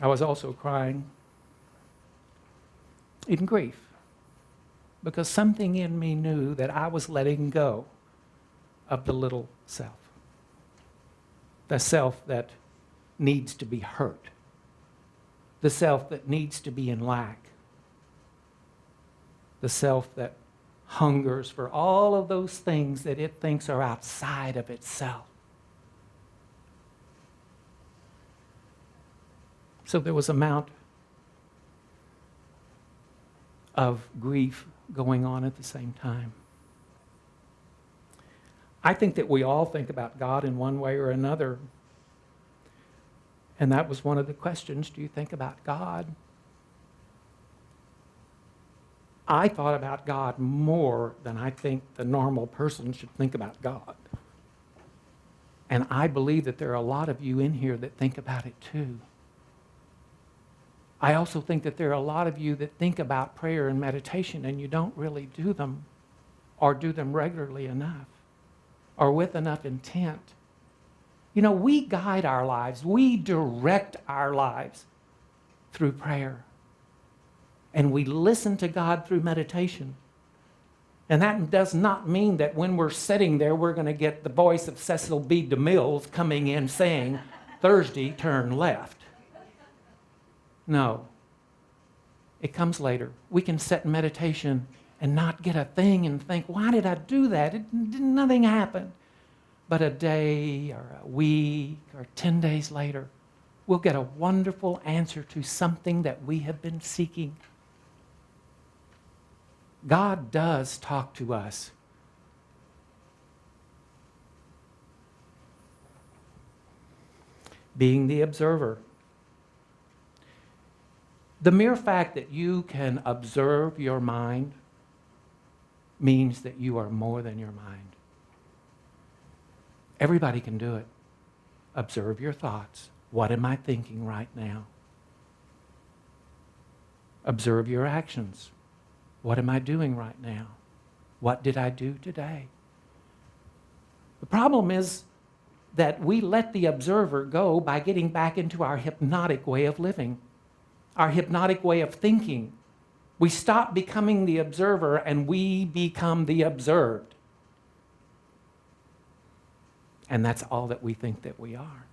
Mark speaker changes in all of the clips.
Speaker 1: I was also crying in grief because something in me knew that I was letting go of the little self, the self that needs to be hurt, the self that needs to be in lack, the self that hungers for all of those things that it thinks are outside of itself. So there was an amount of grief going on at the same time. I think that we all think about God in one way or another. And that was one of the questions, do you think about God? I thought about God more than I think the normal person should think about God. And I believe that there are a lot of you in here that think about it too. I also think that there are a lot of you that think about prayer and meditation and you don't really do them or do them regularly enough or with enough intent. You know, we guide our lives, we direct our lives through prayer. And we listen to God through meditation. And that does not mean that when we're sitting there, we're going to get the voice of Cecil B. DeMille coming in saying, Thursday, turn left. No. It comes later. We can sit in meditation and not get a thing and think, why did I do that? Nothing happened. But a day or a week or 10 days later, we'll get a wonderful answer to something that we have been seeking. God does talk to us. Being the observer. The mere fact that you can observe your mind means that you are more than your mind. Everybody can do it. Observe your thoughts. What am I thinking right now? Observe your actions. What am I doing right now? What did I do today? The problem is that we let the observer go by getting back into our hypnotic way of living, our hypnotic way of thinking. We stop becoming the observer and we become the observed. And that's all that we think that we are.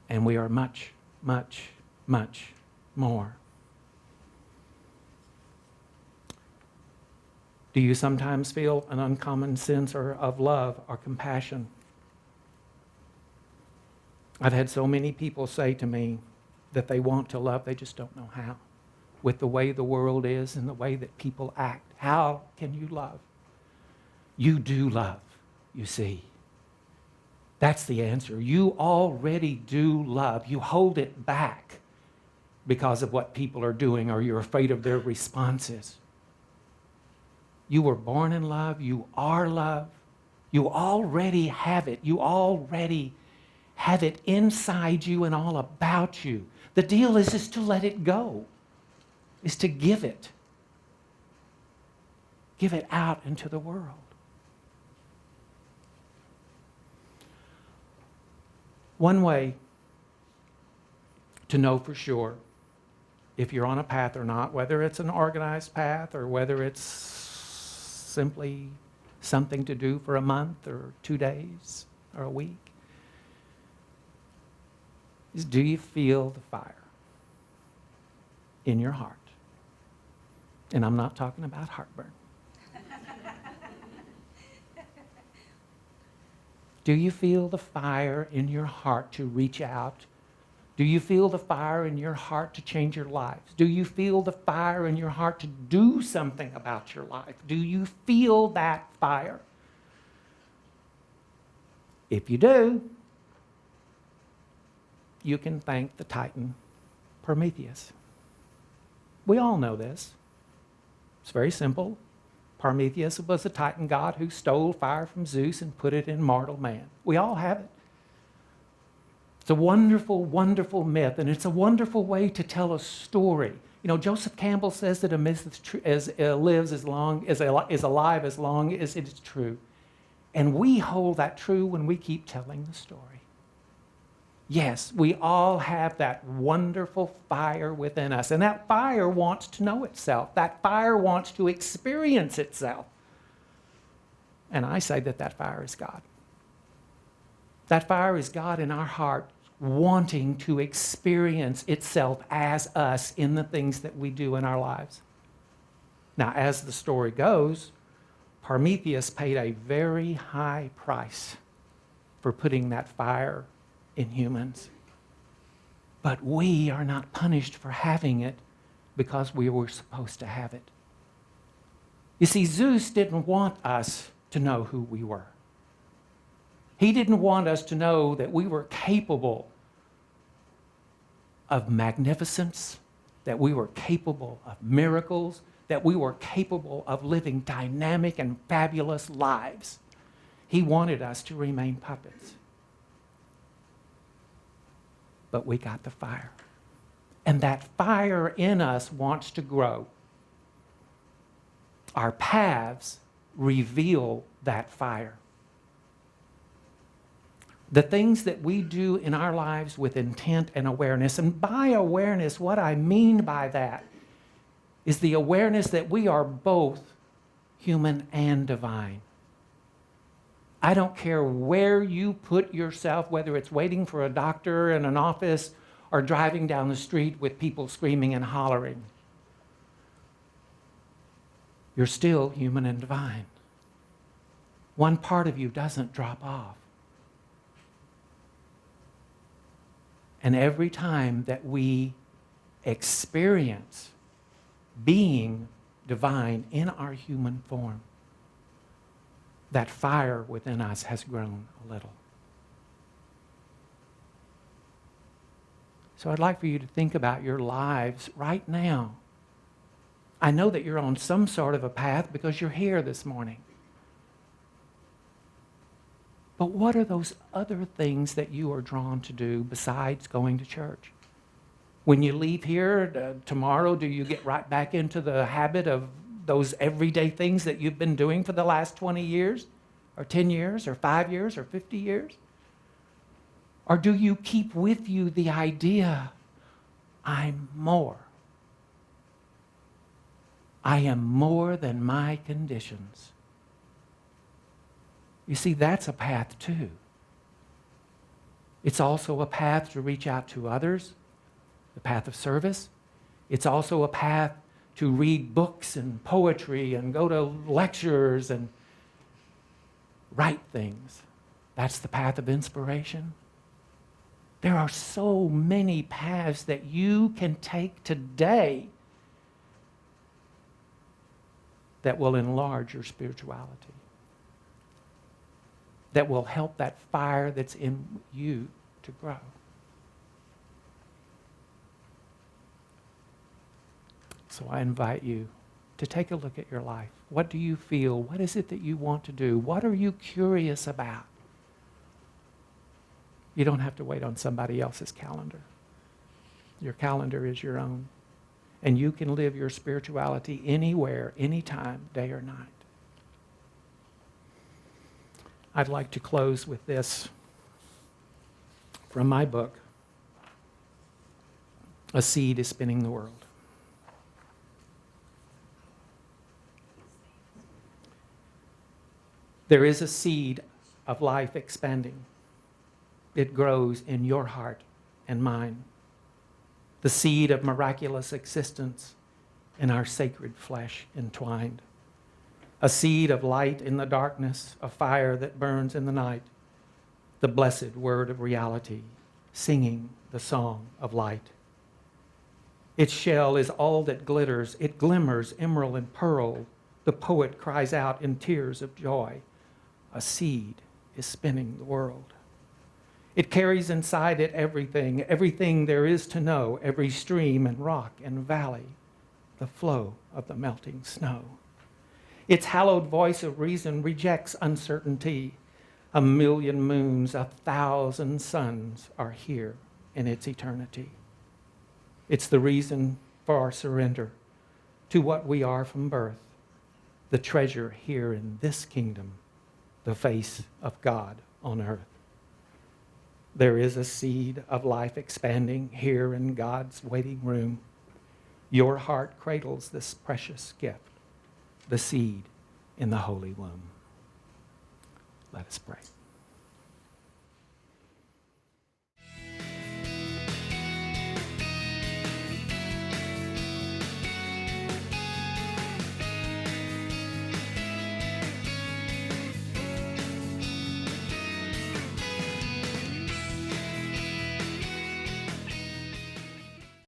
Speaker 1: And we are much, much, much more. Do you sometimes feel an uncommon sense of love or compassion? I've had so many people say to me that they want to love, they just don't know how. With the way the world is and the way that people act, how can you love? You do love, you see. That's the answer. You already do love. You hold it back because of what people are doing or you're afraid of their responses. You were born in love. You are love. You already have it. You already have it inside you and all about you. The deal is just to let it go, is to give it. Give it out into the world. One way to know for sure if you're on a path or not, whether it's an organized path or whether it's simply something to do for a month or 2 days or a week, is do you feel the fire in your heart? And I'm not talking about heartburn. Do you feel the fire in your heart to reach out? Do you feel the fire in your heart to change your lives? Do you feel the fire in your heart to do something about your life? Do you feel that fire? If you do, you can thank the Titan Prometheus. We all know this. It's very simple. Prometheus was a Titan god who stole fire from Zeus and put it in mortal man. We all have it. It's a wonderful, wonderful myth, and it's a wonderful way to tell a story. You know, Joseph Campbell says that a myth is alive as long as it is true. And we hold that true when we keep telling the story. Yes, we all have that wonderful fire within us, and that fire wants to know itself. That fire wants to experience itself. And I say that that fire is God. That fire is God in our heart, wanting to experience itself as us in the things that we do in our lives. Now, as the story goes, Prometheus paid a very high price for putting that fire in humans. But we are not punished for having it because we were supposed to have it. You see, Zeus didn't want us to know who we were. He didn't want us to know that we were capable of magnificence, that we were capable of miracles, that we were capable of living dynamic and fabulous lives. He wanted us to remain puppets. But we got the fire. And that fire in us wants to grow. Our paths reveal that fire. The things that we do in our lives with intent and awareness, and by awareness, what I mean by that is the awareness that we are both human and divine. I don't care where you put yourself, whether it's waiting for a doctor in an office or driving down the street with people screaming and hollering. You're still human and divine. One part of you doesn't drop off. And every time that we experience being divine in our human form, that fire within us has grown a little. So I'd like for you to think about your lives right now. I know that you're on some sort of a path because you're here this morning. But what are those other things that you are drawn to do besides going to church? When you leave here tomorrow, do you get right back into the habit of those everyday things that you've been doing for the last 20 years, or 10 years, or 5 years, or 50 years? Or do you keep with you the idea, I'm more? I am more than my conditions. You see, that's a path too. It's also a path to reach out to others, the path of service. It's also a path to read books and poetry and go to lectures and write things. That's the path of inspiration. There are so many paths that you can take today that will enlarge your spirituality, that will help that fire that's in you to grow. So I invite you to take a look at your life. What do you feel? What is it that you want to do? What are you curious about? You don't have to wait on somebody else's calendar. Your calendar is your own. And you can live your spirituality anywhere, anytime, day or night. I'd like to close with this from my book, A Seed is Spinning the World. There is a seed of life expanding. It grows in your heart and mine. The seed of miraculous existence in our sacred flesh entwined. A seed of light in the darkness, a fire that burns in the night. The blessed word of reality, singing the song of light. Its shell is all that glitters. It glimmers emerald and pearl. The poet cries out in tears of joy. A seed is spinning the world. It carries inside it everything, everything there is to know, every stream and rock and valley, the flow of the melting snow. Its hallowed voice of reason rejects uncertainty. 1,000,000 moons, 1,000 suns are here in its eternity. It's the reason for our surrender to what we are from birth, the treasure here in this kingdom, the face of God on earth. There is a seed of life expanding here in God's waiting room. Your heart cradles this precious gift, the seed in the holy womb. Let us pray.